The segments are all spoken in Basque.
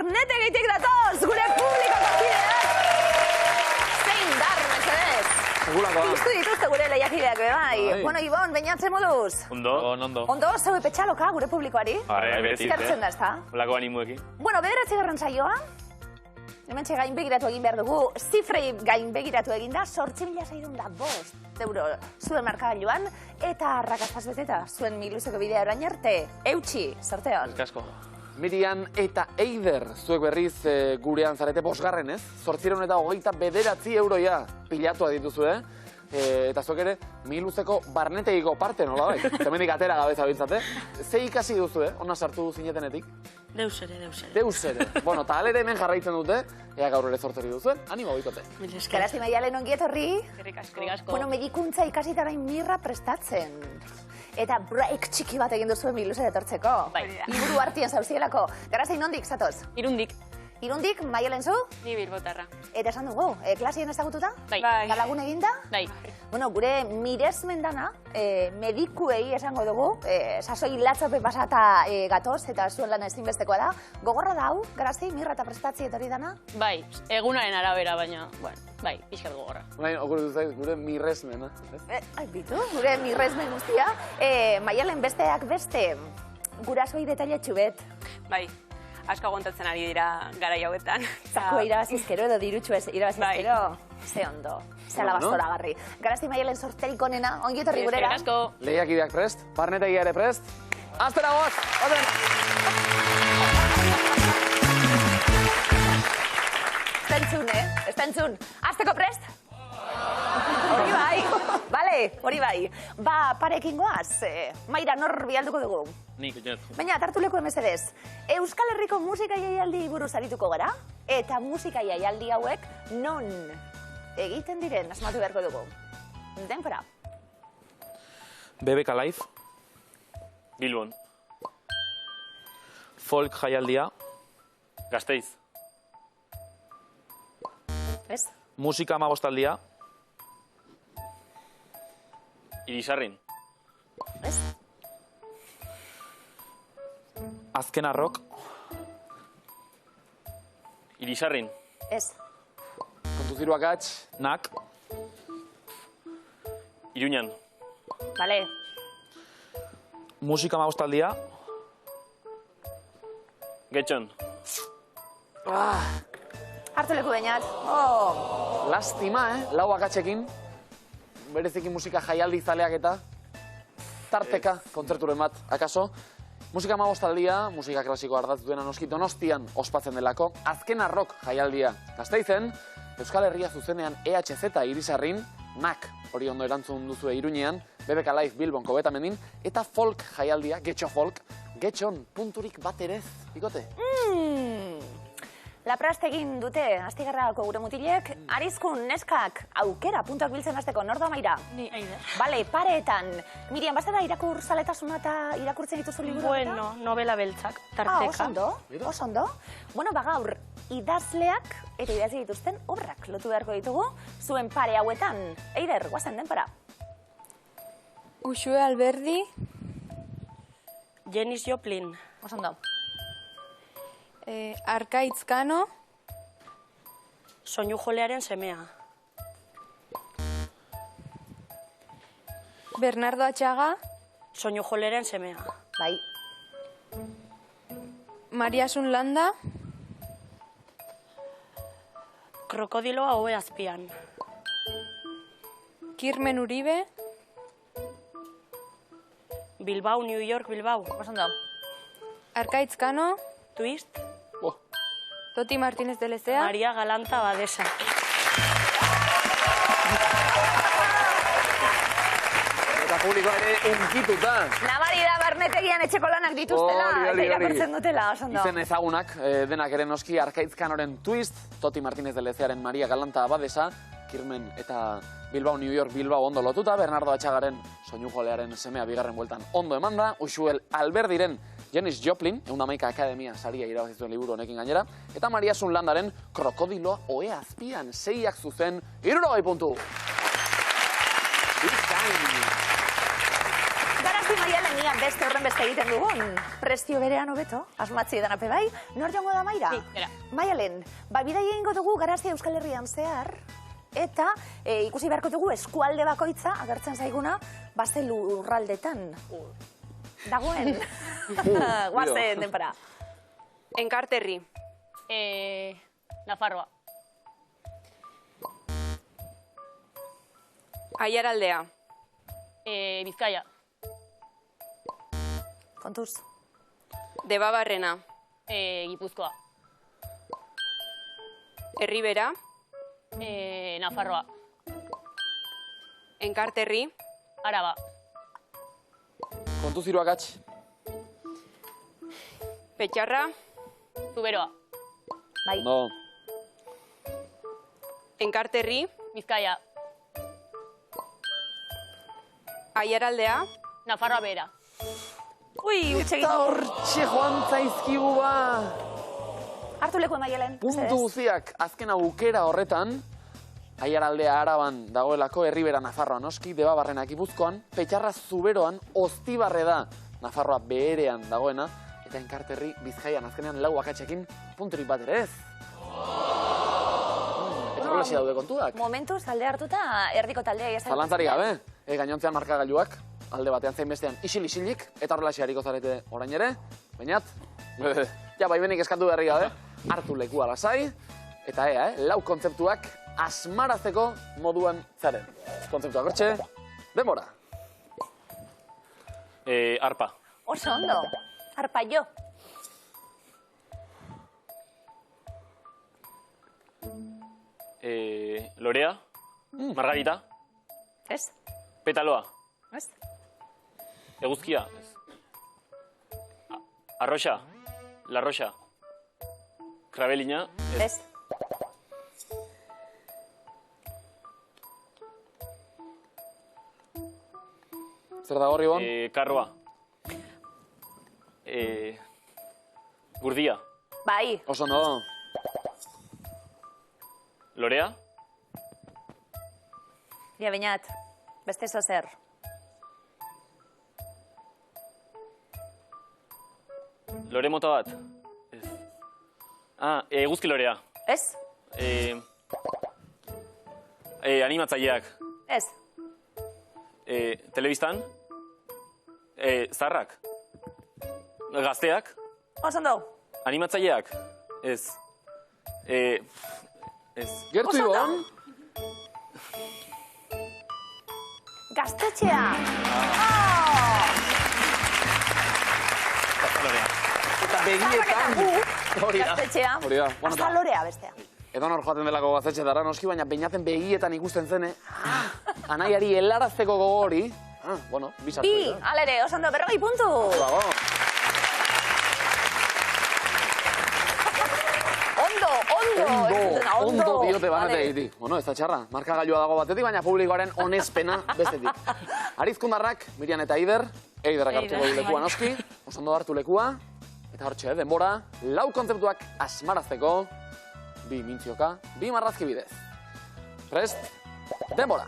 Barnetegitik datoz, gure publikoko kideak. Zein dar, mesedez. Segulakoa. Piztu dituzte gure lehiakideak, bai. Bueno, Ibon, bainatzen moduz? Ondo. Ondo, zeu epetxaloka gure publikoari? Beti. Eskertzen da, ez da? Olako animuekin. Bueno, 9. saioa. Hementxe gain begiratu egin behar dugu, zifrei gain begiratu egin da, 8.605 euro zuen markagailuan, eta arrakastaz beteta, zuen miluzeko bidea orain arte, eutxi, sorteon. Kasko. Mirian eta Eider, zuek berriz gurean zarete bosgarren, ez? 829 euroia pilatua dituzue, eta zuek ere, miluzeko barnetegiko parte, nola bai? Hemendik atera gabeza bintzate. Ze ikasi duzu, Ona sartu zinetenetik? Deus ere. Deus ere. Bueno, eta alere hemen jarraitzen dute, ea gaur ere zorteri duzuen, animo bikote. Garazti Maialen ongi etorri. Eskerrik Bueno, medikuntza ikasita orain mirra prestatzen. Eta break txiki bat egin duzuen miluzera etortzeko. Bai. Liburu hartien zauzielako. Garazti nondik, zatoz? Irundik. Irundik, Maialen zu? Ni Bilbotarra. Eta esan dugu, klasien ezagututa? Bai. Galagun eginda? Bai. Bueno, gure miresmen dana, medikuei esango dugu, sasoi latzope pasata gatoz, eta zuen lan ezinbestekoa da. Gogorra da hau, Garazti, mirra eta prestatzi etorri dana? Bai, egunaren arabera, baina, bueno, bai, pixkat gogorra. Baina, okurritu zait, gure mirresmena. Bitu, gure mirresmen guztia. Maialen besteak beste, gurasoi detailetxu bet. Bai, asko aguantatzen ari dira garai hauetan. Zakua irabazizkero edo dirutxu ez irabazizkero. Ze ondo, ze alabaztora garri. Garazti Maialen sorterik onena, ongi etorri gurera. Eskerrik asko. Lehiakideak prest, barnetegia ere prest. Aztera goaz, oten! Estentzun, azteko prest? Hori bai, bale, hori bai. Ba, parekin goaz, Maira, nor bialduko dugu? Nik, Baina, tartu leku emezedez. Euskal Herriko musika jaialdi buruz arituko gara, eta musika jaialdi hauek non egiten diren asmatu beharko dugu. Denpora. BBK Live, Bilbon. Folk Jaialdia, Gasteiz. Ez? Musika Amabostaldia, Irisarrin. Ez? Azkena Rock, Irisarrin. Ez? Kontuzirua gatx, NAK, Iruñan. Bale. Musika Amabostaldia, Getxon. Hartu leku bainat. lastima, lau akatxekin, bereziki musika jaialdi zaleak eta tarteka kontzerturen bat, akaso? Musika Amabostaldia, musika klasikoa ardatzu dena noski Donostian ospatzen delako, Azkena Rock jaialdia Gasteizen, Euskal Herria zuzenean EHZ Irisarrin, NAK hori ondo erantzun duzue Iruñean, BBK Live Bilbonko betamendin, eta Folk jaialdia, Getxo Folk, Getxon punturik bat erez, bikote? Laprast egin dute, astigarrako gure mutilek, Arizkun, neskak, aukera, puntuak biltzen hasteko, nor da Maira? Ni Eider. Bale, pareetan. Miriam, bastara irakur zaletasuna eta irakurtzen dituzu liburu? Bueno, novela beltzak, tarteka. Oso ondo, oso ondo. Bueno, gaur, idazleak eta idatzi dituzten obrak lotu beharko ditugu, zuen pare hauetan. Eider, guazen denpora. Uxue Alberdi, Janis Joplin, Oso ondo. Arkaitz Kano, soinu jolearen semea, Bernardo Atxaga, soinu jolearen semea, Bai. Maria Sunlanda, krokodiloa hoe azpian, Kirmen Uribe, Bilbao, New York, Bilbao, Oso ondo. Arkaitz Kano, Twist, Toti Martínez de Lezea, Maria Galanta Badesa. Eta publikoa ere unkituta. Nabari da barnetegian etxeko lanak dituztela, eta irakurtzen dutela, oso ondo. Izen ezagunak, denak ere noski Arkaitz Kanoren Twist, Toti Martínez de Lezearen Maria Galanta Badesa, Kirmen eta Bilbao, New York, Bilbao ondo lotuta, Bernardo Atxagaren soinu jolearen semea bigarren bueltan ondo emanda, Uxuel Alberdiren Janis Joplin, 111 Akademia saria irabazizuen liburu honekin gainera, eta Maria Sunlandaren Krokodiloa hoe azpian, 6ak zuzen, 60 puntu. Bizkain! Garazti Maialen, nian beste horren beste egiten dugun. Prestio berean hobeto, asmatzi edan ape bai. Nor joango da Maira? Ni, bera. Maialen, bidai egingo dugu Garazia Euskal Herrian zehar, eta ikusi beharko dugu eskualde bakoitza, agertzen zaiguna, bazte lurraldetan. Dagoen. Guazen, denpara. Enkarterri. Nafarroa. Aiaraldea. Bizkaia. Kontuz. Debabarrena. Gipuzkoa. Erribera. Nafarroa. Enkarterri. Araba. Kontuz hiru akats. Petxarra. Zuberoa. Bai. No. Enkarterri. Bizkaia. Aiaraldea. Nafarroa bera. Ui, utxegin. Eta hortxe joan zaizkigu ba. Hartu leku Maialen. Puntu guziak azken aukera horretan, Aiaraldea Araban dagoelako, Erribera Nafarroa noski, Debabarrena Gipuzkoan, Petxarra Zuberoan, Oztibarre da Nafarroa beherean dagoena, eta Enkarterri Bizkaian azkenean lau akatsekin punturik bat ere ez. Eta horrelaxi daude kontuak. Momentu talde hartuta erdiko taldea jazan. Zalantzari gabe, gainontzean markagailuak, alde batean zein bestean isil-isilik, eta horrelaxi hariko zarete orain ere, bainat, ja baimenik eskatu berri gabe, hartu lekua lasai, eta lau kontzeptuak asmarazteko moduan zaren. Kontzeptuak hortxe, denbora. Arpa. Oso ondo. Arpa jo. Lorea. Margarita. Ez? Petaloa. Ez? Eguzkia. Arroxa. Larroxa. Krabelina. Ez? Zer da gorri bon? Karroa. Gurdia. Bai. Oso ondo. Lorea. Ja, bainat. Beste zo zer. Lore mota bat. Eguzki lorea. Ez? Animatzaileak. Ez? Telebistan. Zarrak. Gazteak. Oso ondo. Animatzaileak. Ez. Ez. Gertu Oso ondo. ibon? Gaztetxea. Lorea. Eta begietan. Hori da. Gaztetxea. Hori da. Bueno, Hasta lorea bestea. Edo nor joaten delako gaztetxetara noski, baina beinaten begietan ikusten zene. Anaiari helarazteko gogo hori. Bueno, bisatu. Bi, alere, oso ondo, 40 puntu. Bravo. Ondo diote banete egitik. Bueno, ez da txarra. Markagailua dago batetik, baina publikoaren onespena bestetik. Arizkundarrak, Mirian eta Eider. Eiderrak hartuko du lekua noski. Oso ondo hartu lekua. Eta hortxe, denbora. Lau kontzeptuak asmarazteko. Bi mintzioka, bi marrazki bidez. Prest, denbora.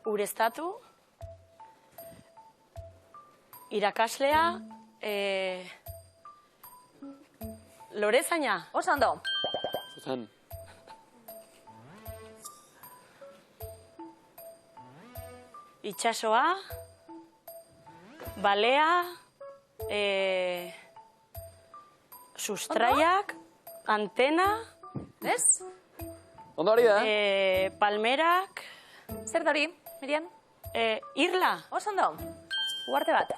Ureztatu. Irakaslea. Lorezaina. Oso ondo. Zuzen. Itxasoa. Balea. Sustraiak. Antena. Ez? Ondo hori da, Palmerak. Zer da hori, Miriam? Irla. Oso ondo. Uarte bat.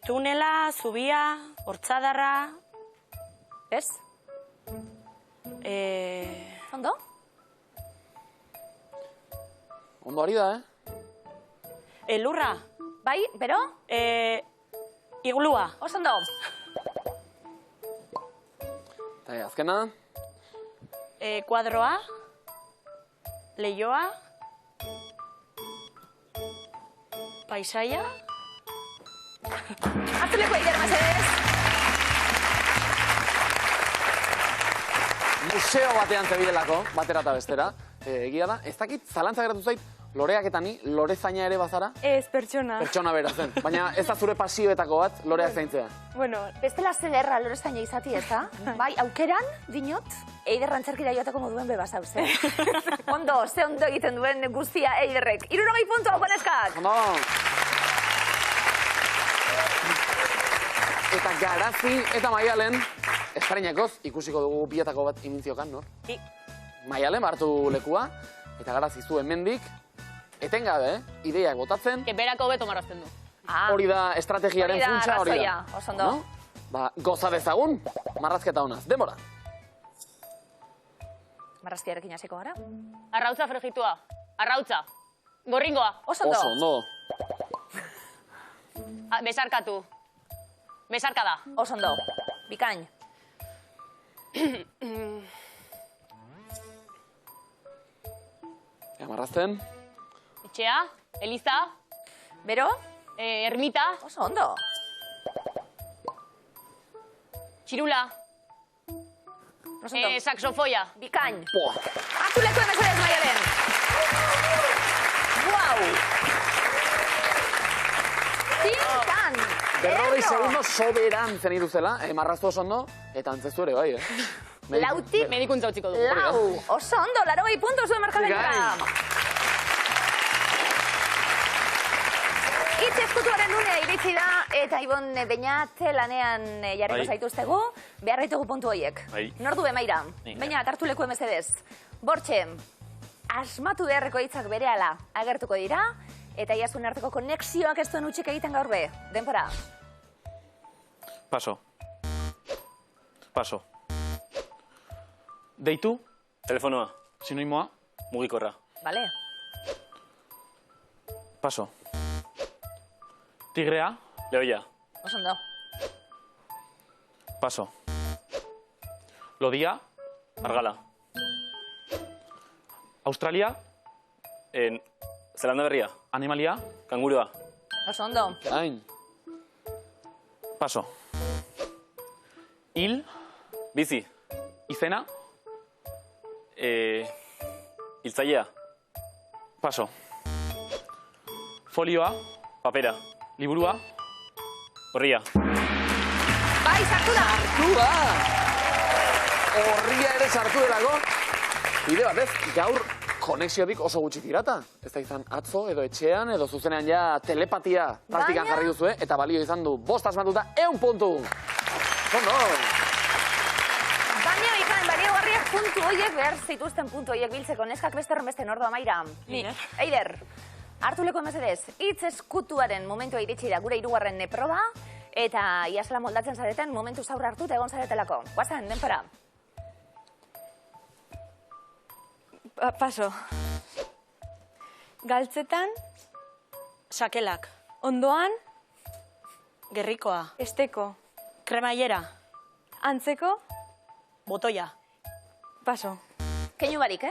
Tunela, zubia, hortzadarra. Ez? Ondo? Ondo hori da, Elurra. Bai, bero? Iglua. Oso ondo. Eta azkena, Kuadroa. Leioa. Paisaia. Hartu leku Eider, mesedez. museo batean zebilelako, batera eta bestera. Egia da, ez dakit, zalantza geratu zait, loreak eta ni, lorezaina ere bazara? Ez, pertsona. Pertsona bera zen, baina ez da zure pasioetako bat, loreak zaintzea. Bueno, Bestela zederra lorezaina izati, ez da? Bai, aukeran, dinot, Eider antzerkira joateko moduen bebaz hau, ze? Ondo, ze ondo egiten duen guztia Eiderrek. 60 puntu, hau baneskak! Ondo! Eta Garazi eta Maialen, estreinakoz, ikusiko dugu bietako bat imintziokan, nor? Ni. Maialen hartu lekua, eta Garazi zu hemendik, etengabe, ideiak botatzen, Berako beto marrazten du. hori da estrategiaren Hori da funtsa, hori da. arrazoia, oso ondo. No? Ba, goza dezagun, marrazketa honaz. Denbora. Marrazkiarekin hasiko gara. Arrautza fregitua. Arrautza. Gorringoa. Oso ondo. Oso ondo. Besarkatu. Besarkada. Oso ondo. Bikain. Marrazten. Etxea. Eliza. Bero? Ermita. Oso ondo. Txirula. Oso ondo. Saxofoia. Bikain. Boa. Hartu lekuen mesedez, Maialen. Guau! Tintan! Berrogei Ederto! segundo soberan zen iruzela, marraztu oso ondo, eta antzezu ere, bai, Lautik Medikuntza utziko du. lau. Oso ondo, 80 puntu zuen markagailuka. Itz eskutuaren unea iritsi da, eta Ibon Beñat lanean jarriko Bai. zaituztegu, behar ditugu puntu horiek. Bai. Nordu Maira, Ni. Beñat, hartu leku mesedez. Bortxe, asmatu beharreko hitzak berehala agertuko dira, eta iazuen arteko konexioak ez duen utxik egiten gaur be. Denpora. Paso. Paso. Deitu, Telefonoa. sinonimoa, Mugikorra. Bale. paso. Tigrea, Lehoia. Oso ondo. paso. Lodia, Argala. Australia, Zelanda berria. animalia, Kangurua. Oso ondo. Hain. paso. Hil, Bizi. izena, Hiltzailea. paso. Folioa, Papera. liburua, Horria. Bai, sartu da! Duda! Horria ere sartu delako. Bide batez, gaur konexiotik oso gutxi tirata. Ez da izan atzo edo etxean edo zuzenean ja telepatia praktikan Baina- jarri duzue eta balio izan du 5 asmatuta 100 puntu. Ondo! Baina ikain, baliogarriak puntu horiek behar zituzten puntu horiek biltzeko neskak beste beste Nordo Maira. Ni. Eider, hartu leko mesedez, hitz eskutuaren momentua iritsi da gure 3. proba, eta iazela moldatzen zareten momentu zaur hartu eta egon zaretelako. Guazen, denpora. Paso. Galtzetan, Sakelak. ondoan, Gerrikoa. esteko, Kremaiera. antzeko, Botoia. paso. Keinu barik,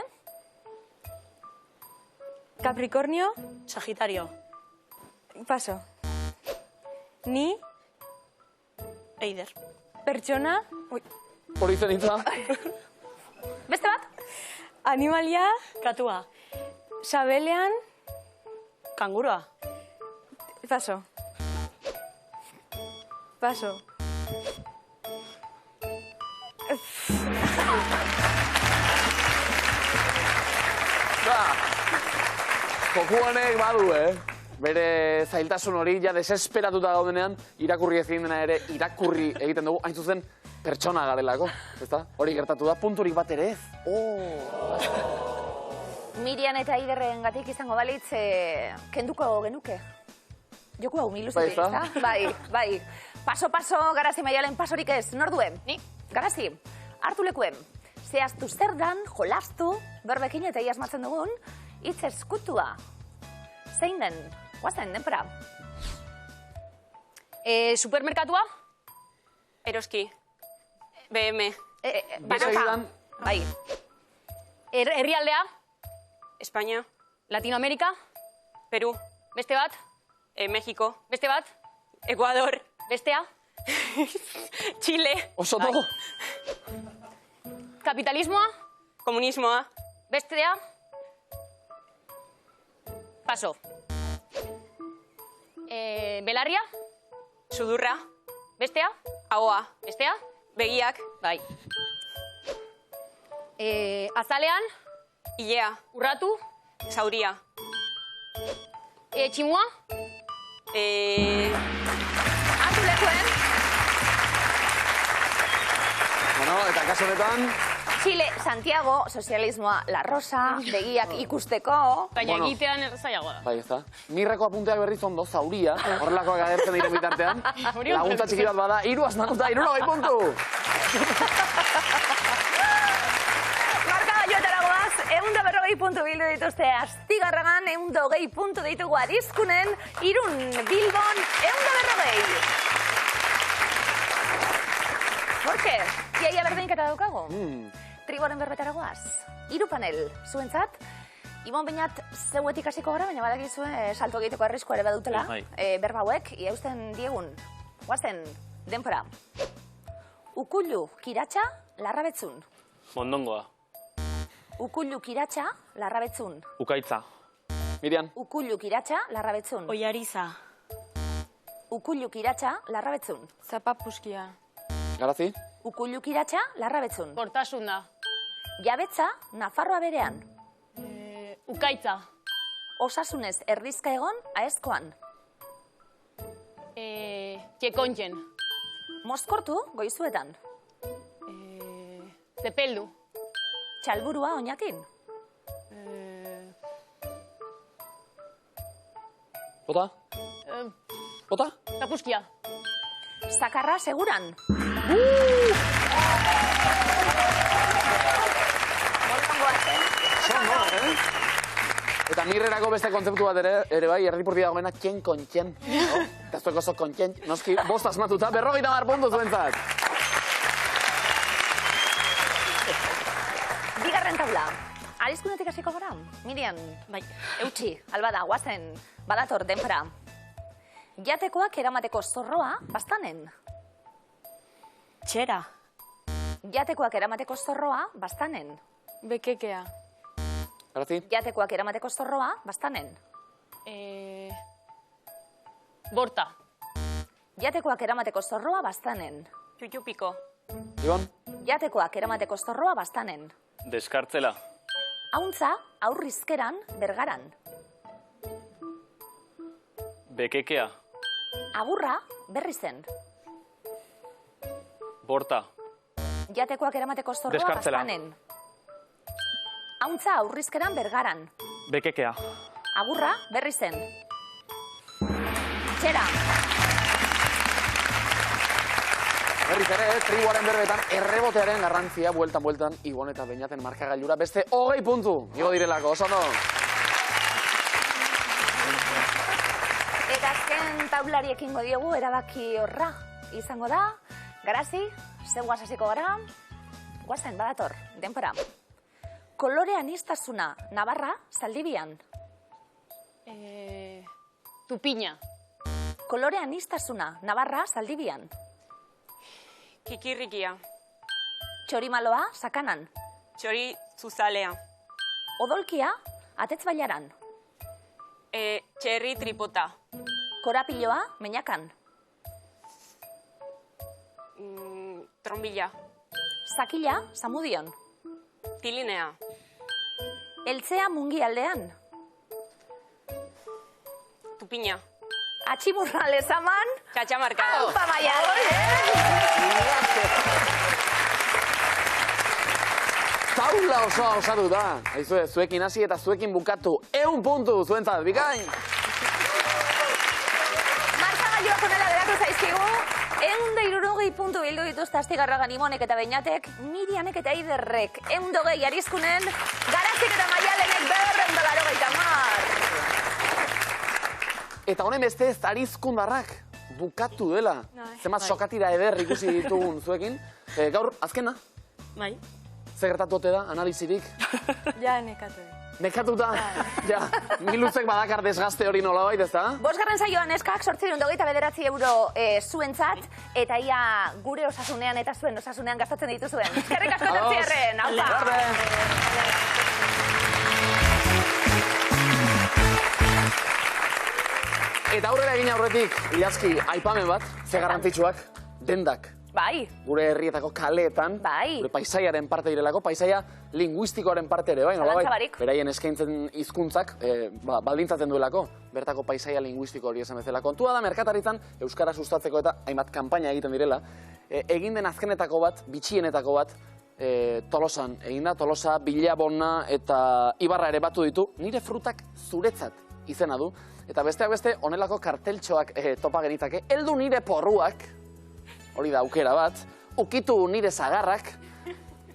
Capricornio, Sagitario. paso. Ni, Eider. pertsona, Hori zen hitza. Beste bat? animalia, Katua. sabelean, Kangurua. paso. Paso. Ba, joku honek badu, Bere zailtasun hori, ja desesperatuta gaudenean, irakurri ezin dena ere, irakurri egiten dugu, hain zuzen, pertsona garelako, ezta? Hori gertatu da, punturik bat ere ez. Mirian eta Eiderren gatik izango balitz, kenduko genuke. Joku hau miluzetik, Bai, ezta? Bai, bai. Paso, Garazi Maialen pasorik ez, norduen? Ni. Garazi, hartu lekuen. Zehaztu zer dan, jolastu, berbekin eta iasmatzen dugun, hitz eskutua. Zein den? Guazen, denpora. Supermerkatua. Eroski. BM. Banaka. segidan. Bai. Herrialdea. Espainia. Latinoamerika. Peru. Beste bat. Mexiko. Beste bat. Ecuador. Bestea. Chile. Oso ondo. Kapitalismoa? Komunismoa. Bestea? Paso. Belarria? Sudurra. Bestea? Ahoa. Bestea? Begiak. Bai. Azalean? Ilea. Urratu? Zauria. Tximua? Hartu lekuen, Bueno, eta kaso honetan, Chile, Santiago, sozialismoa, La Rosa, begiak ikusteko. Baina Bueno. egitean zailagoa da. bai, ez da. Mirreko apunteak berriz ondo, zauria, horrelakoak agertzen diren bitartean. Laguntza txiki bat bada, 3 asmakuta, 60 puntu! Markagailuetara goaz, 140 puntu bildu dituzte Astigarragan, 120 puntu ditugu Arizkunen, Irun, Bilbon, 140. Borke, iaia berdeinketa daukago. Triboren berbetara goaz. 3 panel, zuentzat. Ibon Beñat zeuetik hasiko gara, baina badakizue salto egiteko arriskua ere badutela. Bai. Berba hauek, ia eusten diegun. Guazen, denpora. Ukullu, kiratxa, larrabetzun. Mondongoa. Ukullu, kiratxa, larrabetzun. Ukaitza. Miriam, Ukullu, kiratxa, larrabetzun. Oiariza. Ukullu, kiratxa, larrabetzun. Zapapuskia. Garazi? Ukullu, kiratxa, larrabetzun. Kortasun da. Jabetza, Nafarroa berean. Ukaitza. Osasunez erdizka egon, aezkoan. Txekontxen. Mozkortu, goizuetan. Zepeldu. Txalburua, oinakin. Bota? Bota? Zapuskia. Zakarra, seguran. Eta mirrerako beste kontzeptu bat ere bai, erdipurti dagoena, txen kontxen. Eta zuek oso kontxen, noski, 5 asmatuta, 50 puntu zuentzat. Bigarren taula. Arizkunetik hasiko gara? Miriam, Bai. eutxi, albada, guazen, badator, denpora. Jatekoak eramateko zorroa, bastanen. Txera. Jatekoak eramateko zorroa, bastanen. Bekekea. Garazi? Jatekoak eramateko zorroa, bastanen. Borta. Jatekoak eramateko zorroa, bastanen. Txutxupiko. Ibon? Jatekoak eramateko zorroa, bastanen. Deskartzela. Hauntza, aurrizkeran, bergaran. Bekekea. Agurra, berri zen. Borta. Jatekoak eramateko zorroa, Deskartzela. bastanen. Hauntza, aurrizkeran, bergaran. Bekekea. Agurra, berri zen. Txera, Berriz ere, tribuaren berbetan, errebotearen garrantzia, bueltan, Ibon eta Beñaten markagailura, beste 20 puntu, igo direlako, oso no? eta azken taulari ekingo diogu, erabaki horra. Izango da, Garazi, zeu hasiko gara, guazen, badator, denpora. Kolore aniztasuna, Navarra, Zaldibian. Tupiña. Kolore aniztasuna, Navarra, Zaldibian. Kikirrikia. Txorimaloa, Sakanan. Txori zuzalea. Odolkia, Atetz Bailaran. Txerri tripota. Korapiloa, Meñakan. Trombila. Zakila, Zamudion. Tilinea. Eltzea, Mungialdean. Tupiña. Atximurra, Lezaman. Txatxamarka. Aupa Bailaran. Taula osoa osatu da. Aizue, zuekin hasi eta zuekin bukatu. 100 puntu zuentzat, bikain! Markagailuak honela geratu zaizkigu. 160 puntu bildu dituzte Astigarragan Ibonek eta Beñatek, Mirianek eta Eiderrek 120 Arizkunen, Garazik eta Maialenek 280. Eta honen beste ez Arizkundarrak bukatu dela. Zenbat sokatira eder ikusi ditugun zuekin. Gaur, azkena, Bai. ze gertatu ote da, analizirik? Ja nekatu. nekatuta, ja, Miluzek badakar desgazte hori nolabait, ez da? Bosgarren saioan eskak 829 euro zuentzat, eta ia gure osasunean eta zuen osasunean gastatzen dituzuen. Eskerrik asko Tertzierren, Eta aurrera egin aurretik, Iazki, aipamen bat, ze garrantzitsuak, dendak. Bai. Gure herrietako kaleetan, Bai. gure paisaiaren parte direlako, paisaia linguistikoaren parte ere, bai, nolabait, Zalantzabarik. beraien eskaintzen hizkuntzak baldintzatzen duelako, bertako paisaia linguistiko hori esan bezala. Kontua da, merkataritzan, euskara sustatzeko eta hainbat kanpaina egiten direla, egin den azkenetako bat, bitxienetako bat, Tolosan egin da, Tolosa, Bilabona eta Ibarra ere batu ditu, nire frutak zuretzat izena du, eta besteak beste, honelako karteltxoak topa genitake, heldu nire porruak, hori da aukera bat, ukitu nire zagarrak,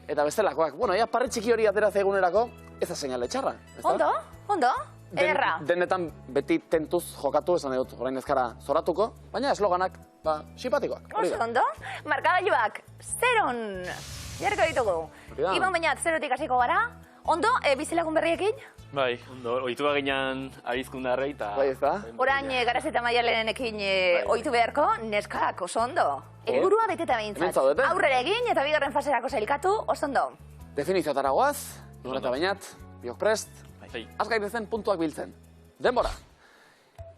eta bestelakoak. Bueno, ja, parre txiki hori atera zeigunerako, ez da seinale txarra. Ondo, ederra. Denetan beti tentuz jokatu, esan dut, orain ezkara zoratuko, baina esloganak, simpatikoak. Ondo, markagailuak, zeron, jarriko ditugu. Ibon Beñat, zerotik hasiko gara. Ondo, bizilagun berriekin? Bai, ondo, oitu baginan arizkundarrei eta... Bai, ez da? Orain, Garaz eta Maialenekin ohitu beharko, neskak, oso ondo. Helburua beteta Hemen behintzat. zaudete? Aurrera egin eta bigarren faserako sailkatu, oso ondo. Definizioetara goaz, Ibon eta Beñat, biok prest, Bai. az gaitezen puntuak biltzen. Denbora.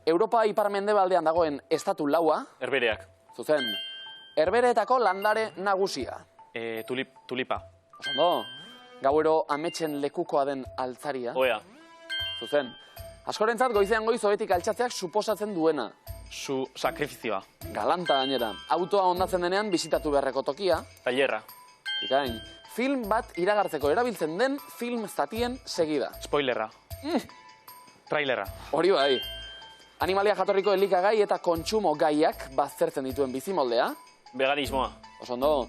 Europa ipar-mendebaldean dagoen estatu laua, Herbereak. zuzen, herbereetako landare nagusia. Tulipa. Osondo, gauero ametsen lekukoa den altzaria. Oea. Zuzen, askorentzat goizean goiz hobetik altxatzeak suposatzen duena. Su sakrifizioa. Galanta gainera, autoa hondatzen denean bisitatu beharreko tokia. Tailerra. Ikain, film bat iragartzeko erabiltzen den film zatien segida. Spoilerra. Trailerra. Hori bai. Animalia jatorriko elikagai eta kontsumo gaiak baztertzen dituen bizimoldea. Veganismoa. Osondo,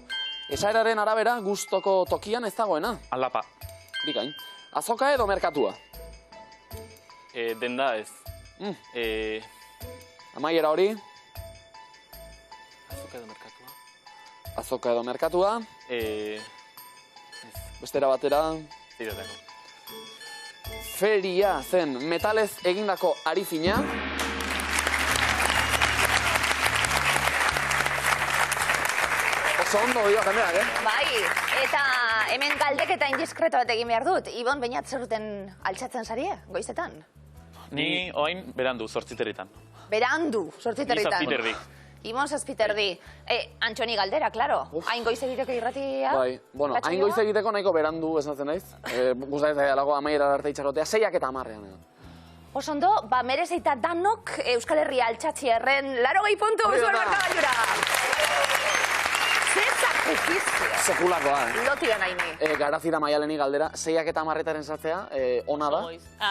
esaeraren arabera gustoko tokian ez dagoena. Aldapa. Bikain, azoka edo merkatua. Denda ez. Amaiera hori, Azoka edo merkatua. azoka edo merkatua. Bestera batera, Ziretako. feria zen metalez egindako arifina. Oso ondo dio jendeak, Bai, eta hemen galdeketa indiskreto bat egin behar dut. Ibon Beñat zeruten altxatzen zarie, goizetan? Ni oain berandu, 8:30. Berandu, Ni sortziterritan. zazpiterdi. Ibon zazpiterdi. Antxoni galdera, klaro. Hain goiz egiteko irratia. Bai, bueno, hain goiz egiteko nahiko berandu esnatzen naiz. Gustatzen zaialago amaiera arte itxarotea, 6 eta 10. Osondo, merezeita danok Euskal Herria altxatxierren 80 puntu Hori da. zuen markagailura. Zer sakrifizio. Sekulakoa. Lotion haini. Garazira Maialeni galdera, 6 eta 10 sartzea, ona da.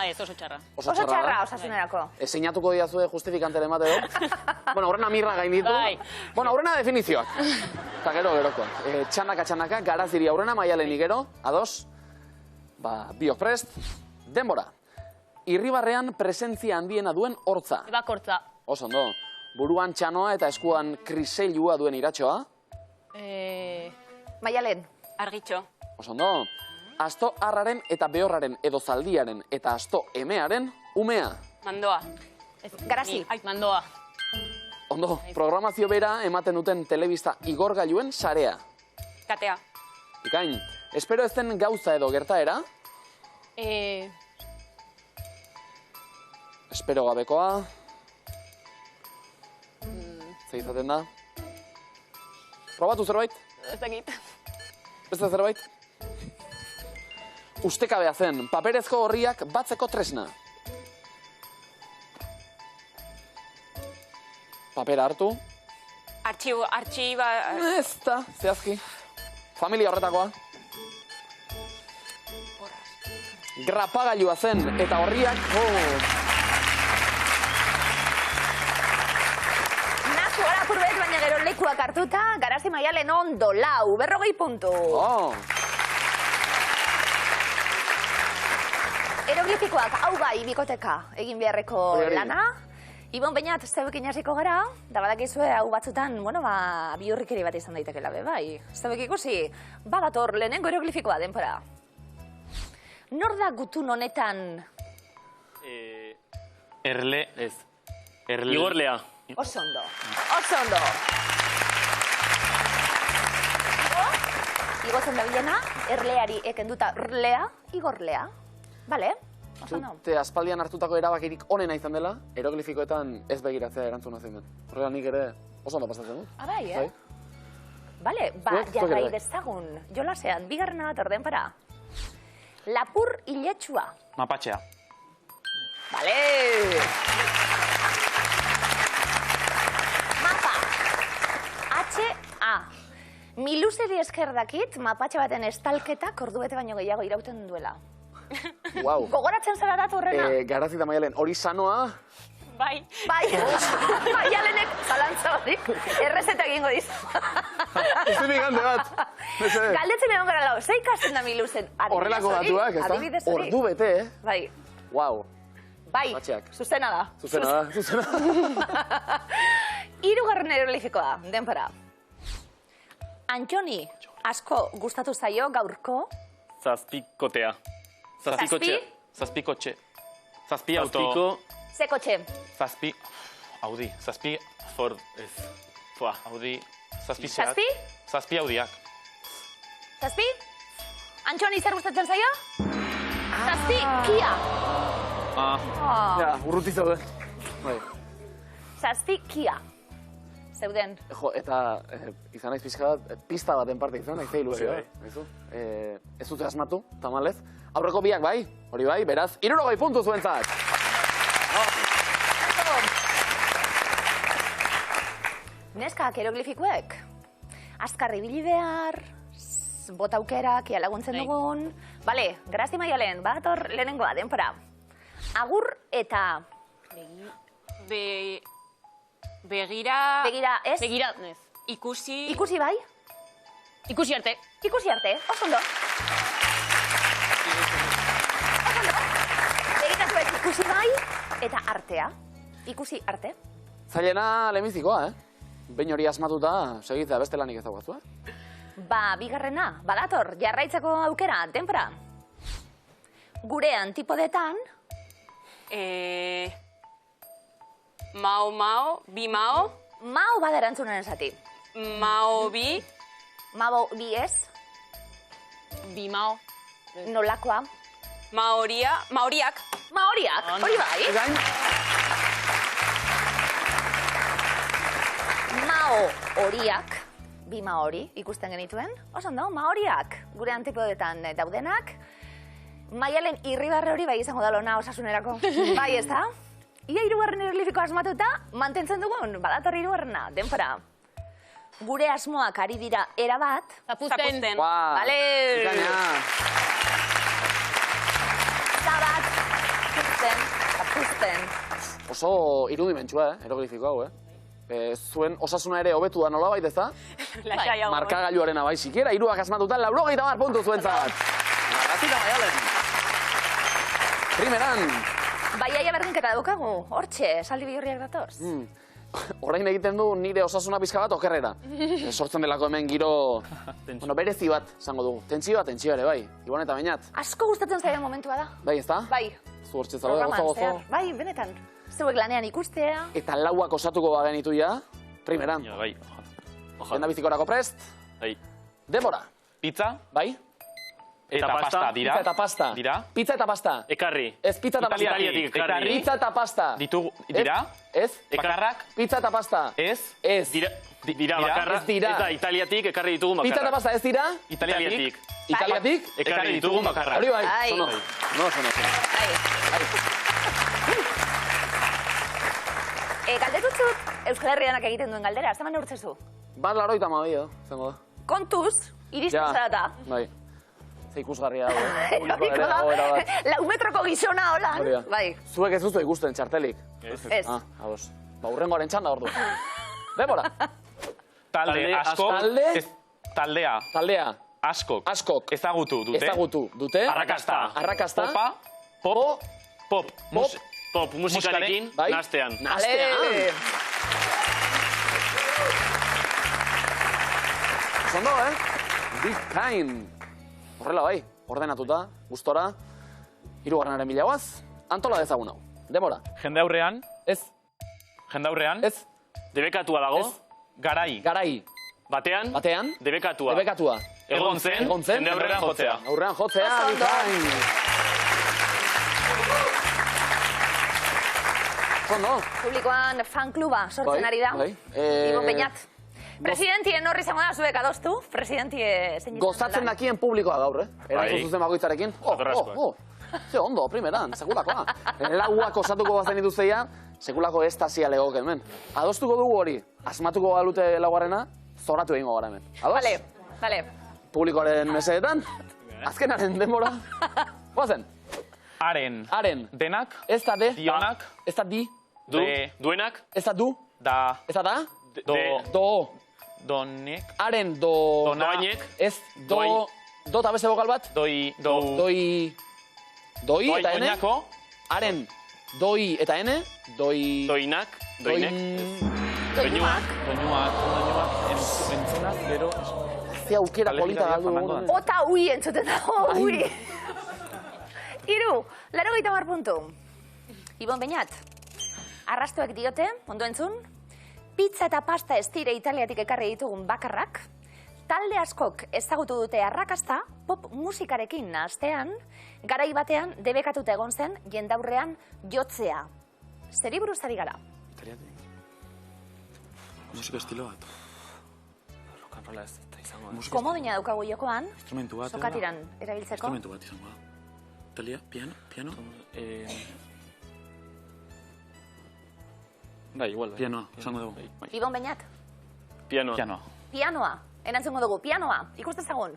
Ez oso txarra. Oso txarra osasunerako. Seinatuko diazue justifikanteren emateo. Bueno, aurrena mirra gainditu. Bai. Bueno, aurrena definizioak. Eta geroko. Txanaka, Garaziri aurrena, Maialeni gero, ados. Biok prest, denbora. Irribarrean presentzia handiena duen hortza. Ebakortza. Oso ondo, buruan txanoa eta eskuan kriselua duen iratxoa. Maialen. Argitxo. Oso ondo, asto harraren eta behorraren edo zaldiaren eta asto emearen umea. Mandoa. Garazi. Mandoa. Ondo, programazio bera ematen duten telebista igorgailuen sarea. Katea. Ikain, espero ez den gauza edo gertaera, espero gabekoa. Zer izaten da? Probatu zerbait? Ez dakit. Beste zerbait? Ustekabea zen, paperezko horriak batzeko tresna. Papera hartu. Artxiba... Ez da, zehazki. Familia horretakoa. Grapagailua zen, eta horriak... Nazu gara purbet, baina gero lekuak hartuta, Garazi Maialen ondo, 40 puntu. Eroglifikoak, hau bai, bikoteka, egin beharreko Hori. lana. Ibon Beñat, zeuekin hasiko gara, da badakizue hau batzutan, biurrikeri bat izan daitekela be, bai. Zeuek ikusi, badator lehenengo eroglifikoa denpora. Nor da gutun honetan Erle... Ez. Erle... Igorlea. oso ondo? Oso ondo! Igotzen da bilena, erleari ekenduta rlea, igorlea. Bale? Oso ondo. Zute aspaldian hartutako erabakirik onena izan dela, eroglifikoetan ez begiratzea erantzuna zein den. Horrela nik ere oso ondo pasatzen dut. Bai, Bale, Zuek jarrai ere. dezagun. Jolasean, bigarrena bat orden para. Lapur iletsua. Mapatxea. Bale! Mapa. H-A. Miluzeri esker dakit, mapatxe baten estalketak ordubete baino gehiago irauten duela. Wow. Gogoratzen zara datu horrena? Garazita Maialen, hori sanoa, Bai. Bai, Maialenek zalantza hori, errezeta egingo diz. ez dut igande bat. Galdetzen egon gara lau, ze ikasten da miluzen? Adibidez Horrelako hori, datuak, ez da? adibidez hori. Ordu bete, Bai, Wow. bai, Patxeak. zuzena da. Zuzena da, zuzena. Hirugarren erolifikoa, denpora. Antxoni, asko gustatu zaio gaurko, Zazpikotea. Zazpikotxe. Zazpikotxe. Zazpi auto. Zazpiko. ze kotxe? Zazpi... Audi. Zazpi... Ford. Ez. Fua. Audi... Zazpi zeak. Zazpi? Zazpi audiak. Zazpi? Antxoni, zer gustatzen zaio? Zazpi, Kia. Ja, urruti zaude. Bai. Zazpi, Kia. Zeuden. Jo, eta izan naiz pixka bat, pista baten parte izan, naiz zeilu Bai, ere. Ez dute asmatu, tamalez. Aurreko biak bai, hori bai, beraz, 60 puntu zuentzat. Neskak eroglifikoek, azkar ibili behar, bota aukerak, ia laguntzen dugun. Bale, Grazi Maialen, badator lehenengoa, denpora. Agur eta Begira... begira, ez? Begira, ez. Ikusi... Ikusi bai? Ikusi arte. Ikusi arte, oso ondo. Oso ondo. Begiratuek ikusi bai eta artea. Ikusi arte. Zailena lemizikoa, Behin hori asmatuta, segitzea beste lanik ez daukatzu, Ba, bigarrena, badator, jarraitzeko aukera, denpora. Gure antipodetan, Mao, bi mao, mao bada erantzunen esati. mao bi, Mao bi ez, Bimao. nolakoa. maoriak, Maoriak, hori bai. Gain, Mao horiak, bi maori ikusten genituen. Oso ondo, maoriak, gure antipodetan daudenak. Maialen irribarre hori bai izango da lona osasunerako. Bai, ez da? Ia hirugarren erolifiko asmatuta, mantentzen dugun, badator hirugarrena, denpora. Gure asmoak ari dira erabat. Zapuzten. Bale. Gaina. Zabat, zapuzten. Oso irudimentsua, eroglifiko hau, Zuen osasuna ere hobetu da nolabait, ez da? lasai hau. Markagailuarena bai, sikiera, hiruak asmatuta, 80 puntu zuentzat. Garazita Maialen. Primeran. Baiaia berdinketa daukagu, hortxe, esaldi bihurriak datoz. Orain egiten du nire osasuna pizka bat okerrera. Sortzen delako hemen giro... berezi bat, esango dugu. Tentsioa ere, bai. Ibon eta bainat. Asko gustatzen zaien momentua da. Bai, ez da? Bai, Zu hortxe zaude, programan gozo. zehar. Bai, benetan. Zeuek lanean ikustea. Eta lauak osatuko bagenitu ja. Primeran. Ja, bai. Jenda bizikorako prest. Bai. Debora. Pizza Bai? eta pasta. pasta dira. Pizza eta pasta. Dira. Pizza eta pasta. Ekarri. Ez pizza eta pasta. Italiatik ekarri. Pizza eta pasta. Ditugu, dira. Ez? Bakarrak. Pizza eta pasta. Ez. Ez. Dira bakarra. Ez dira. Ez da, Italiatik ekarri ditugun bakarra. Pizza eta pasta ez dira? Italiatik. Italiatik? Ekarri ditugun bakarra. Hori bai. Ai. Sono. No, sono. Galdetutzut, Euskal Herrianak egiten duen galdera, zeman neurtzezu? Bat 82, zengo da. Kontuz, iristen zara da. Bai. Ze ikusgarria dago, Horiko da, lau metroko gizona holan. Hori da. Bai, Zuek ez duzu ikusten txartelik. ez. Ados. Ba, urrengoaren txanda ordu. Debora. Talde Talde asko. talde? Taldea. Taldea. Askok. Askok. Ezagutu dute. Ezagutu dute. Arrakasta. Arrakasta. Popa. Pop. Pop. Pop musikarekin, Bai. nastean. Nastean. Zondo, Big time. Horrela bai, ordenatuta, gustora. Hirugarrenaren bilagoaz, antola dezagun hau. Demora. Jende aurrean. Ez. Jende aurrean. Ez. Debekatua dago. Ez. Garai. Garai. Batean. Batean. Debekatua. Debekatua. Egon zen. Egon zen. Jende aurrean jotzea. Aurrean jotzea. Oso ondo. Bikain. Ondo. Publikoan fankluba sortzen ari da. Bai. Ibon Beñat. Presidentien horri izango da zuek adostu. Presidentie zein izango Gozatzen da. dakien publikoa gaur, Erantzun Bai. zuzen bakoitzarekin. Ze ondo, primeran, sekulakoa. Lauak osatuko bazen dituzteia, sekulako estazia legoke hemen. Adostuko dugu hori, asmatuko galute laugarrena, zoratu egingo gara hemen. Ados? Vale. Publikoaren mesedetan, azkenaren denbora. Goazen, Haren. haren, Denak. ez da de, Dionak. ez da di, Duenak. ez da du, Da. ez da da, Do. do, Donek. haren do, Dona. Doainek. ez do, do eta beste bokal bat, Doi. doi eta ene, Oinako. haren doi eta ene, doi... Doinak. Doinek. Doinuak. Doinuak. Entzunaz, gero. Ze aukera polita galdu Fandangoa. dugu. Ota ui entzuten dago, ui. 80 puntu. Ibon Beñat, arrastoek diote, ondo entzun, pizza eta pasta ez dira Italiatik ekarri ditugun bakarrak, talde askok ezagutu dute arrakasta pop musikarekin nahastean, garai batean debekatuta egon zen jendaurrean jotzea. Zeri buruz ari gara? Musika estilo bat. Rock'n'rolla ez da izango da. Komodina daukagu jokoan, Instrumentu bat. sokatiran erabiltzeko. bat izango da. Talia, piano? Bai, igual. Pianoa, esango dugu. Bai. Ibon Beñat, Pianoa. Pianoa. pianoa, erantzungo dugu, pianoa, ikusten zagun.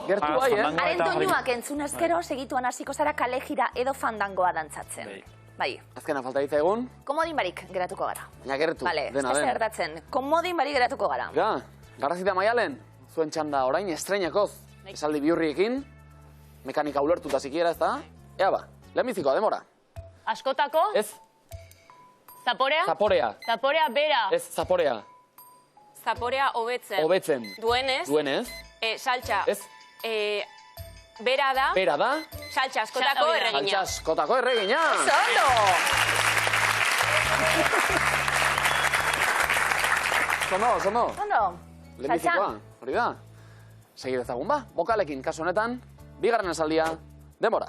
Gertu bai, fandangoa. Haren eta doinuak entzun ezkero, segituan hasiko zara kalejira edo fandangoa dantzatzen. Bai. Bai, Azkena falta ditza egun, komodin barik geratuko gara. baina gertu, Bale, ez dena da zer den. gertatzen, komodin barik geratuko gara. Ja, Garrazita Maialen, zuen txanda orain estreinakoz, esaldi bihurriekin, mekanika ulertuta zikiera ez da, ea ba, lehenbizikoa, demora. Askotako, Ez, zaporea, zaporea, zaporea bera. ez zaporea, Zaporea hobetzen. hobetzen, Duenez, duenez, saltxa. ez, Bera da, bera da, saltxa askotako Sa- erregina. altxaskotako erregina. Zondo! Zondo, Zondo! lehenbizikoa, hori da. Segi dezagun ba, bokalekin, kasu honetan, bigarren esaldia, demora.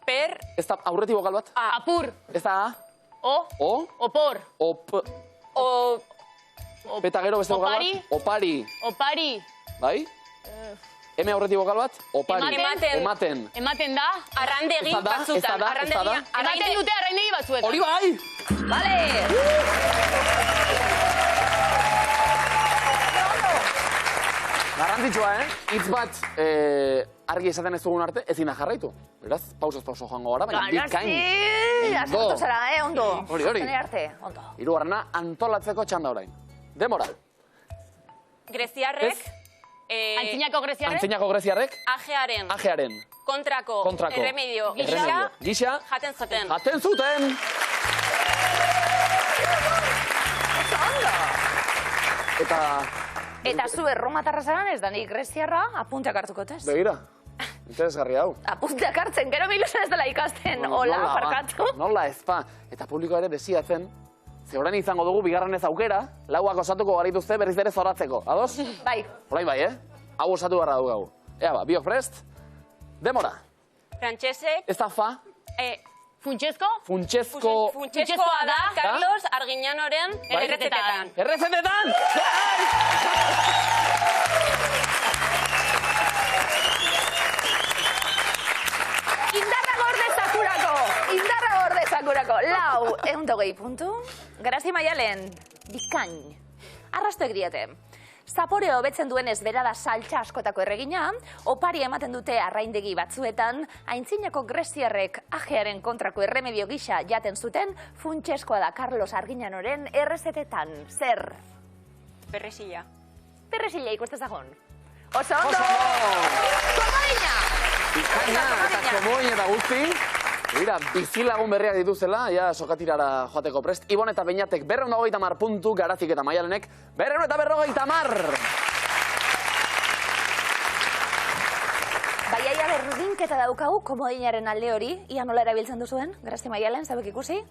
Per, Ez da aurreti bokal bat, Apur, ez da a, o, o, opor, op, o, eta gero beste bokal Opari. bat, opari, opari, bai? Eme aurreti bokal bat, opari, Ematen. ematen. ematen da, arrandegi Ez da da, ez batzutan. da da, ez da da. ematen dute arrainegi batzuetan. Hori bai! Bale! Garrantzitsua, hitz bat argi esaten ez dugun arte, ezin da jarraitu. Beraz, pausoz pauso joango gara, baina bikain. Garazti! Askotu zara, ondo. Hori. Zene arte, ondo. Hirugarrena antolatzeko txanda orain. Demora. Greziarrek, Antzinako greziarrek, Antzinako greziarrek, ajearen ajearen kontrako erremedio erremedio gisa jaten zuten. jaten zuten. Eta zu erromatarra zaran ez da nik greziarra apunteak hartuko tez. Begira, interesgarri hau. Apunteak hartzen, gero biluzen ez dela ikasten, hola, Nola, ba, parkatu. Nola ez pa. Eta publikoa ere desiatzen, ze orain izango dugu bigarren ez aukera, lauak osatuko garituzte berriz ere zoratzeko. Ados? Bai, Orain bai, Hau osatu barra dugu hau. Ea ba, biok prest, demora. Frantsesek, Ez da fa, funtsezko, funtsezko... funtsezkoa da Carlos Arguiñanoren Bai. errezetetan. Errezetetan! indarra gorde zakurako! Indarra gorde zakurako! Lau, 120 puntu. Garazi Maialen, bikain. Arrastoek diete. Zapore hobetzen duenez bera da saltxa askotako erregina, opari ematen dute arraindegi batzuetan, aintzinako greziarrek ajearen kontrako erremedio gisa jaten zuten, funtseskoa da Carlos Arguiñanoren errezetetan. Zer? Perresilla. Perresila ikusten zagon. Oso ondo! Komodina! Bikaina eta komoin eta guzti. Mira, bizilagun berriak dituzela, ja sokatirara joateko prest. Ibon eta Beñatek 230 puntu, Garazik eta Maialenek 250. Baiaia berdinketa daukagu komodinaren alde hori, ia nola erabiltzen duzuen, Garasti Maialen, zabek ikusi,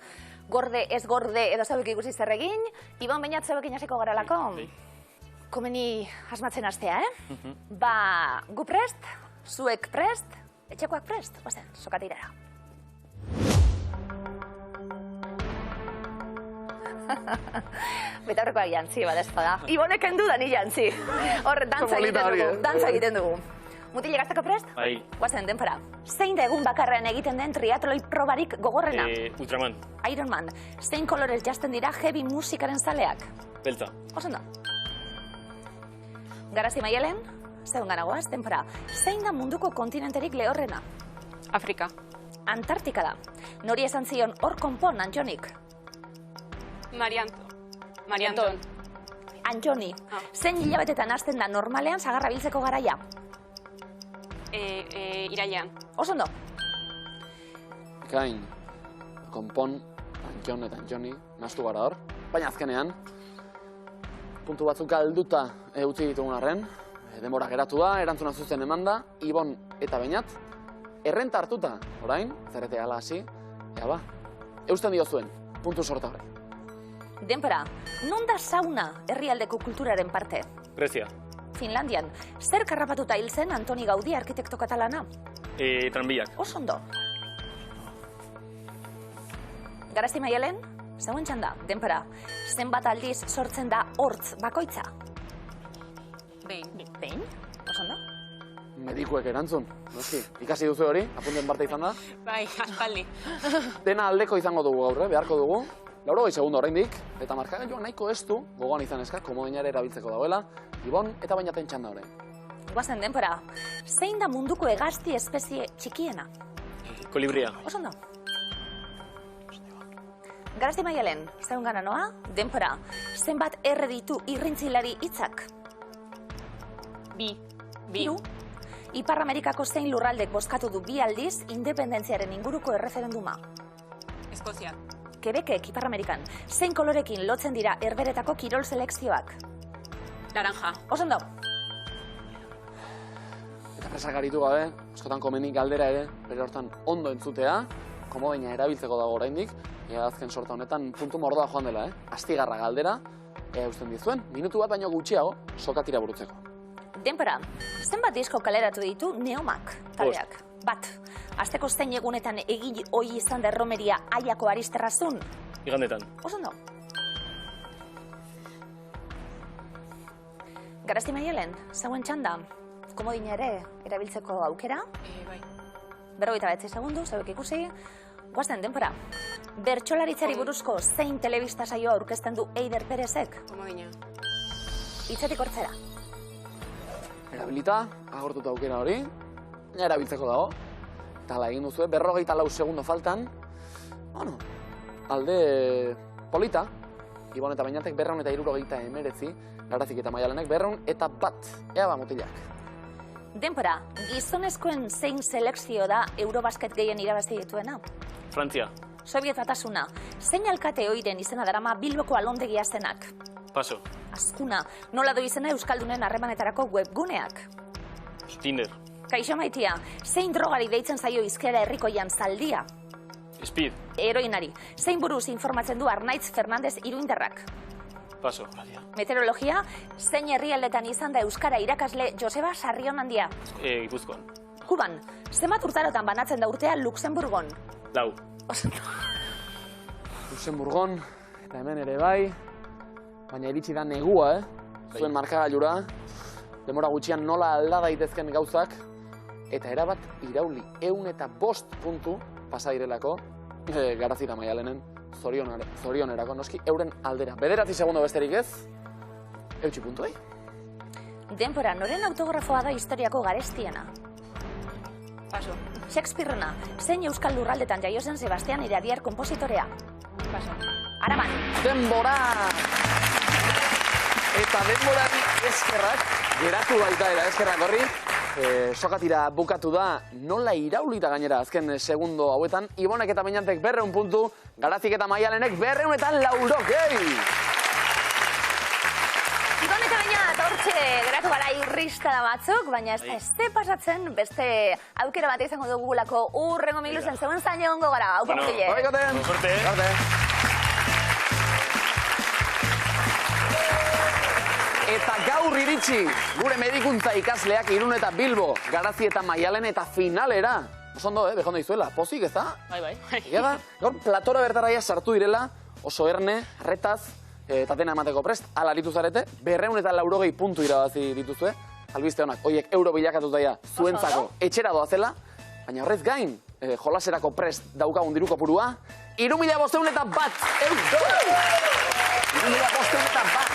gorde, ez gorde, edo zabek ikusi zer egin, Ibon Beñat zabekin hasiko garalako. Komeni asmatzen hastea, Ba, gu prest, zuek prest, etxekoak prest, bazen, sokatirara. Betaurrekoak jantzi, badezpada. Ibonek endu da ni jantzi. Hor, dantza egiten dugu. Mutilek azteko prest? Bai. Guazen, denpora. Zein da egun bakarrean egiten den triatloi probarik gogorrena? Ultraman. Ironman. Zein kolorez jasten dira heavy musikaren zaleak? Beltza. Oso ondo. Garasti Maialen, zeun ganagoaz, denpora. Zein da munduko kontinenterik lehorrena? Afrika. Antartika da. Nori esan zion hor konpon, Antxonik? Marianton. Antxoni. Zein hilabetetan hasten da normalean sagarra biltzeko garaia? Irailean. Oso ondo. Ikain, konpon, Antxon eta Antxoni, nahastu gara hor. Baina azkenean, puntu batzuk galduta utzi ditugun arren, denbora geratu da, erantzuna zuzen eman da, Ibon eta Beñat, errenta hartuta, orain, zerrete gala hasi, ea ba, eusten diozuen, puntu sorta horre. Denpora, non da sauna herrialdeko kulturaren parte? Grezia. Finlandian, zer karrapatuta hil zen Antoni Gaudi arkitekto katalana? Tranbiak. Oso ondo. Garasti Maialen, zauen txanda, denpora, zenbat aldiz sortzen da hortz bakoitza? Behin? Oso ondo. Medikuek erantzun, noski, ikasi duzu hori, apunten parte izan da. Bai, aspaldi. Dena aldeko izango dugu gaur, beharko dugu. 80 segundo oraindik, eta markagailuak nahiko ez du, gogoan izan eska, komodinare erabiltzeko dagoela, Ibon eta Beñaten txanda orain. Guazen denpora, zein da munduko hegazti espezie txikiena? Kolibria. Oso ondo. Garasti Maialen, zaun gana noa, denpora, zenbat erre ditu irrintzilari hitzak? Bi. Hiru. Ipar Amerikako zein lurraldek bozkatu du 2 aldiz independentziaren inguruko erreferenduma? Eskozia. Quebecek, Ipar Amerikan, zein kolorekin lotzen dira herberetako kirol selekzioak? Naranja. Oso ondo. Eta presak aritu gabe, askotan komeni galdera ere, bere hortan ondo entzutea, komodina erabiltzeko dago oraindik, ea azken sorta honetan puntu mordoa joan dela, astigarra galdera, ea eusten dizuen, minutu bat baino gutxiago, sokatira burutzeko. Denpora, zenbat disko kaleratu ditu Neomak taldeak? Bat, asteko zein egunetan egin hoi izan da erromeria Aiako Aristerrazun? Igandetan. Oso ondo. Garasti Maialen, zauen txanda, komodina ere erabiltzeko aukera? Bai. 59 segundu, zauek ikusi. Guazen, denpora. Bertsolaritzari buruzko zein telebista saioa aurkezten du Eider Perezek? Komodina. Hitzetik hortzera. Erabilita, agortuta aukera hori, erabiltzeko dago. Eta hala egin duzue, 54 segundo faltan, bueno, alde polita, Ibon eta Beñatek 279, Garazik eta Maialenek 201, ea ba mutilak. Denpora, gizonezkoen zein selekzio da Eurobasket gehien irabazi dituena? Frantzia. Soviet Batasuna, zein alkate oiren izena darama Bilboko alondegia zenak? Paso. Azkuna, nola du izena Euskaldunen harremanetarako webguneak? Tinder. Kaixo Maitia, zein drogari deitzen zaio Izquierda Herrikoian zaldia? Speed. Heroinari, zein buruz informatzen du Arnaitz Fernandez Iruindarrak? Paso. Meteorologia, zein herrialdetan izan da euskara irakasle Joseba Sarrionandia? Gipuzkoan. Kuban, zenbat urtarotan banatzen da urtea Luxemburgon? 4. Luxemburgon, eta hemen ere bai, baina iritsi da negua, zuen markagailura, denbora gutxian nola alda daitezken gauzak, eta erabat irauli 105 puntu pasa direlako, Garazi eta Maialenen zorionerako noski euren aldera. 9 segundo besterik ez, eutxi puntuei. Denpora, noren autografoa da historiako garestiena? Paso. Shakespearena, zein euskal lurraldetan jaio zen Sebastian Iradier konpositorea? Paso. Araban. Denbora! Eta denborari eskerrak, geratu baita era eskerrak horri, sokatira bukatu da, nola iraulita gainera azken segundo hauetan, Ibonek eta Beñatek 200 puntu, Garazik eta Maialenek 280. Ibon eta Beñat, hortxe Hortxe, geratu gara irristada batzuk, baina ez da pasatzen beste aukera bat izango dugulako urrengo miluzen zeuen zain egongo gara. Hau pamutile. Horrikoten! Suerte. Eta gaur iritsi, gure medikuntza ikasleak Irun eta Bilbo, Garazi eta Maialen eta finalera. Osondo, bejondo izuela, pozik, ez da? Bai. Egia da, gaur platora bertaraia sartu direla, oso erne, retaz, eta dena emateko prest, ala aritu zarete, 280 puntu irabazi dituzue, albiste honak, hoiek euro bilakatutaia zuentzako etxera doazela, baina horrez gain, jolaserako prest daukagun diru kopurua, 3.501 euro! 3.501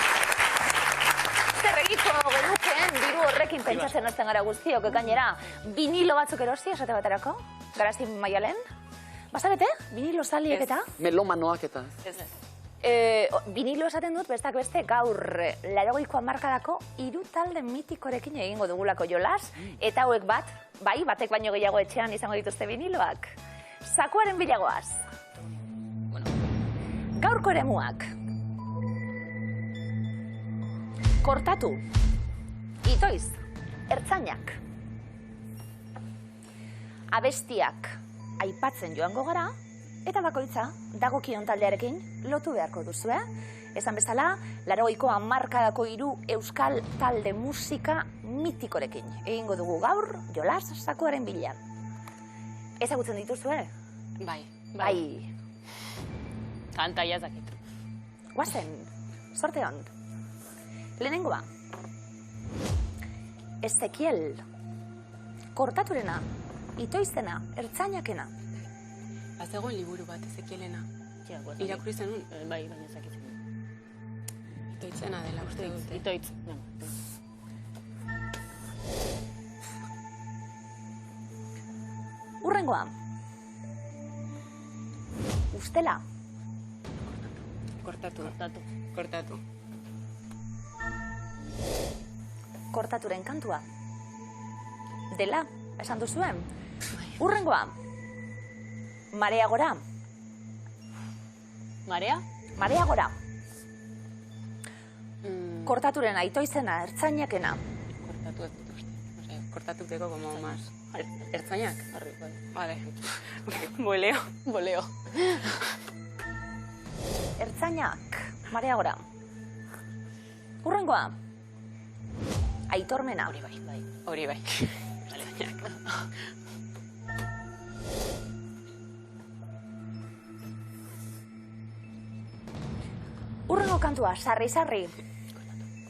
Zer egitko genukeen diru horrekin pentsatzen hasten gara guztiok, gainera, vinilo batzuk erosi esate baterako, Garazi Maialen. Bazarete? Vinilo zaliek eta? Melomanoak eta. Vinilo esaten dut, bestak beste, gaur 80ko hamarkadako 3 talde mitikorekin egingo dugulako jolas, eta hauek batek baino gehiago etxean izango dituzte viniloak. Zakuaren bilagoaz. Gaurko eremuak. Kortatu, itoiz, ertzainak. Abestiak aipatzen joango gara, eta bakoitza dagokion taldearekin lotu beharko duzue. Esan bezala, 80ko hamarkadako 3 euskal talde musika mitikorekin. Egingo dugu gaur, jolas Zakuaren bila. Ezagutzen dituzue? Bai. Kanta jazakit. Guazen, sorte hon. Lehenengoa. Ezekiel. Kortaturena, itoizena, ertzainakena. Bazegoen liburu bat Ezekielena. Irakurri zenun? Bai, baina ezakitzen. Itoitzena dela uste dute. Itoitz. Urrengoa. Ustela. Kortatu. Kortaturen kantua. Dela, esan duzuen. Urrengoa. Marea gora. Marea? Marea gora. Kortaturen aitoizena, ertzainakena. Kortatu ez dut uste. Kortatu teko como más. Ertzainak? Vale. Boleo. Ertzainak, marea gora. Urrengoa. Aitormena. Hori bai. Ertzainak. Urrengo kantua, sarri.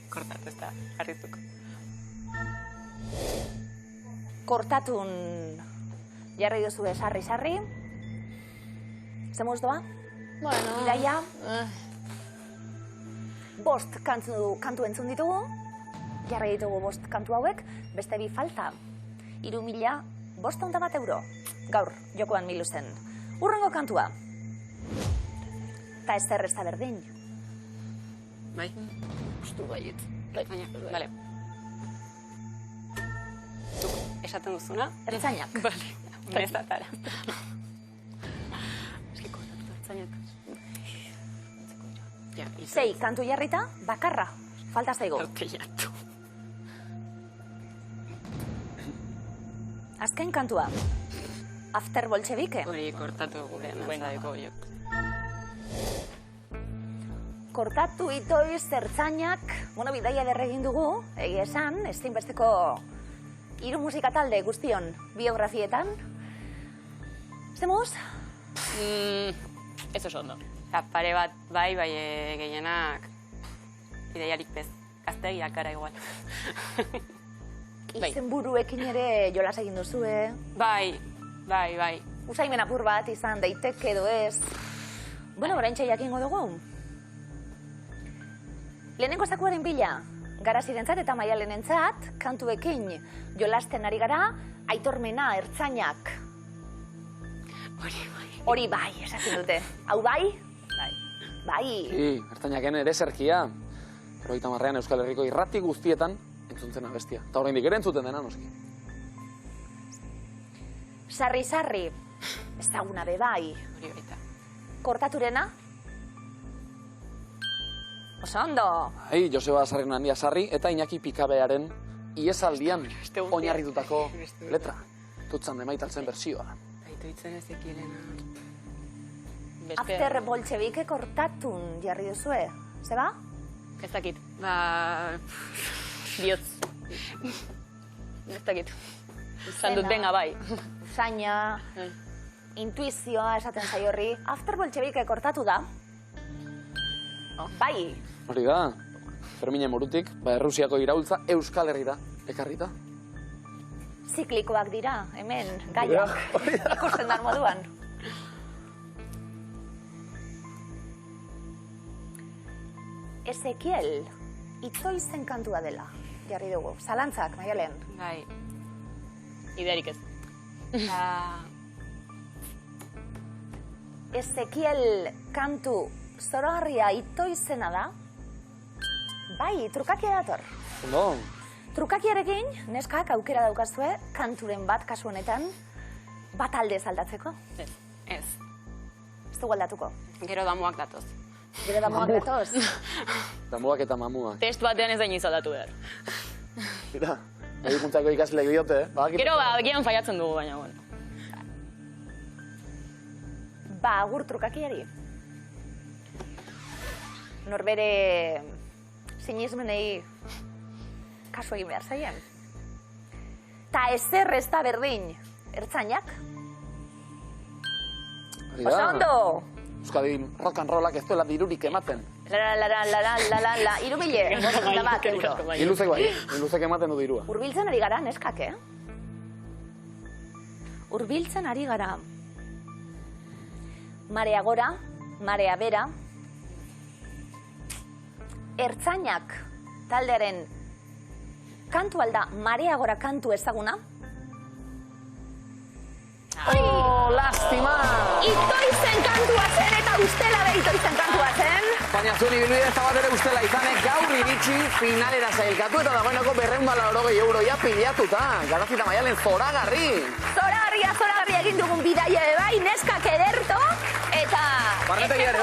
Kortatu ez da, harrituko. Kortatun jarri duzue sarri. Zemuz doa? Bueno. Idaia. 5 kantu entzun ditugu. Jarri ditugu 5 kantu hauek. Beste 2 falta. 3.501 euro. Gaur, jokoan miluzen. Urrengo kantua. Ta ez da berdin. Bai? Ustu baiet. Vale. Zuk esaten duzuna? Ertzainak. Vale. Nestatara. Eski kortatu ertzainak. 6 kantu jarrita, bakarra. Falta zaigu. Tortillatu. Azken kantua. After Bolshevike. Hori kortatu gure nazaeko jo. Kortatu itoiz ertzainak, bidaia derregin dugu, egia esan, ezinbesteko 3 musika talde guztion biografietan. Zemuz? Ez oso ondo. Pare bat bai gehienak ideiarik bez. Gaztegiak gara igual. Izen buruekin ere jolas egin duzue. Bai. Usaimen apur bat izan daiteke edo ez. Oraintxe jakingo dugu. Lehenengo Zakuaren bila, Garazirentzat eta Maialenentzat, kantuekin jolasten ari gara, aitormena, ertzainak. Hori bai, esaten dute. Hau bai? Bai. Ertzainaken ere zerkia. 80ean Euskal Herriko irrati guztietan entzuntzen abestia. Eta oraindik ere entzuten dena, noski. Sarri. Ezaguna be bai. Hori baita. Kortaturena? Oso ondo. Joseba Sarrien handia sarri eta Iñaki Pikabearen iesaldian oinarritutako letra. Tutzan demaitaltzen bersioa. Aitoitzen ezekielena. After boltxebike kortatun jarri duzue, zeba? Ez dakit. Ba... Bihotz. Ez dakit. Zan dut benga bai. Saina, intuizioa esaten zaio horri. After boltxebike kortatu da. Bai. Hori da, Ferminen morutik, Errusiako iraultza Euskal Herrira ekarrita. Ziklikoak dira, hemen, gaiak. Ikusten dar moduan. Ezekiel, itoizen kantua dela, jarri dugu. Zalantzak, Maialen. Bai. Idearik ez. Ezekiel kantu zoragarria itoizena da. Bai, trukakia dator. Ondo, Trukakiarekin, neskak aukera daukazue, kanturen bat kasu honetan, bat aldez aldatzeko. Ez. Ez dugu aldatuko. Gero damuak datoz. Gero damoak datoz. damuak eta mamuak. Test batean ez da inoiz aldatu behar. Mira, medikuntzako ikasleek diote, Gero gian faiatzen dugu, baina, bueno. Ba, agur trukakiari. Norbere sinismenei kasu egin behar zaien. Ta ezer ez da berdin, ertzainak. Oso ondo! Euskadin rock and rollak ez duela dirurik ematen. La, 3.000 bat euro. Iluzek bai, iluzek ematen du dirua. Urbiltzen ari gara, neskak, Urbiltzen ari gara. Marea gora, marea bera. Ertzainak taldearen kantu alda marea gora kantu ezaguna. Lastima! Itoizen kantua zen eta ustela be itoizen kantua zen. Baina zuen ibilbide ez da bat ere ustela izanek gaur iritsi finalera zailkatu eta dagoeneko 280 euroia pilatuta. Garazita Maialen zoragarri! Zoragarria egin dugun bidaia bai, neskak ederto eta... Barnetegiare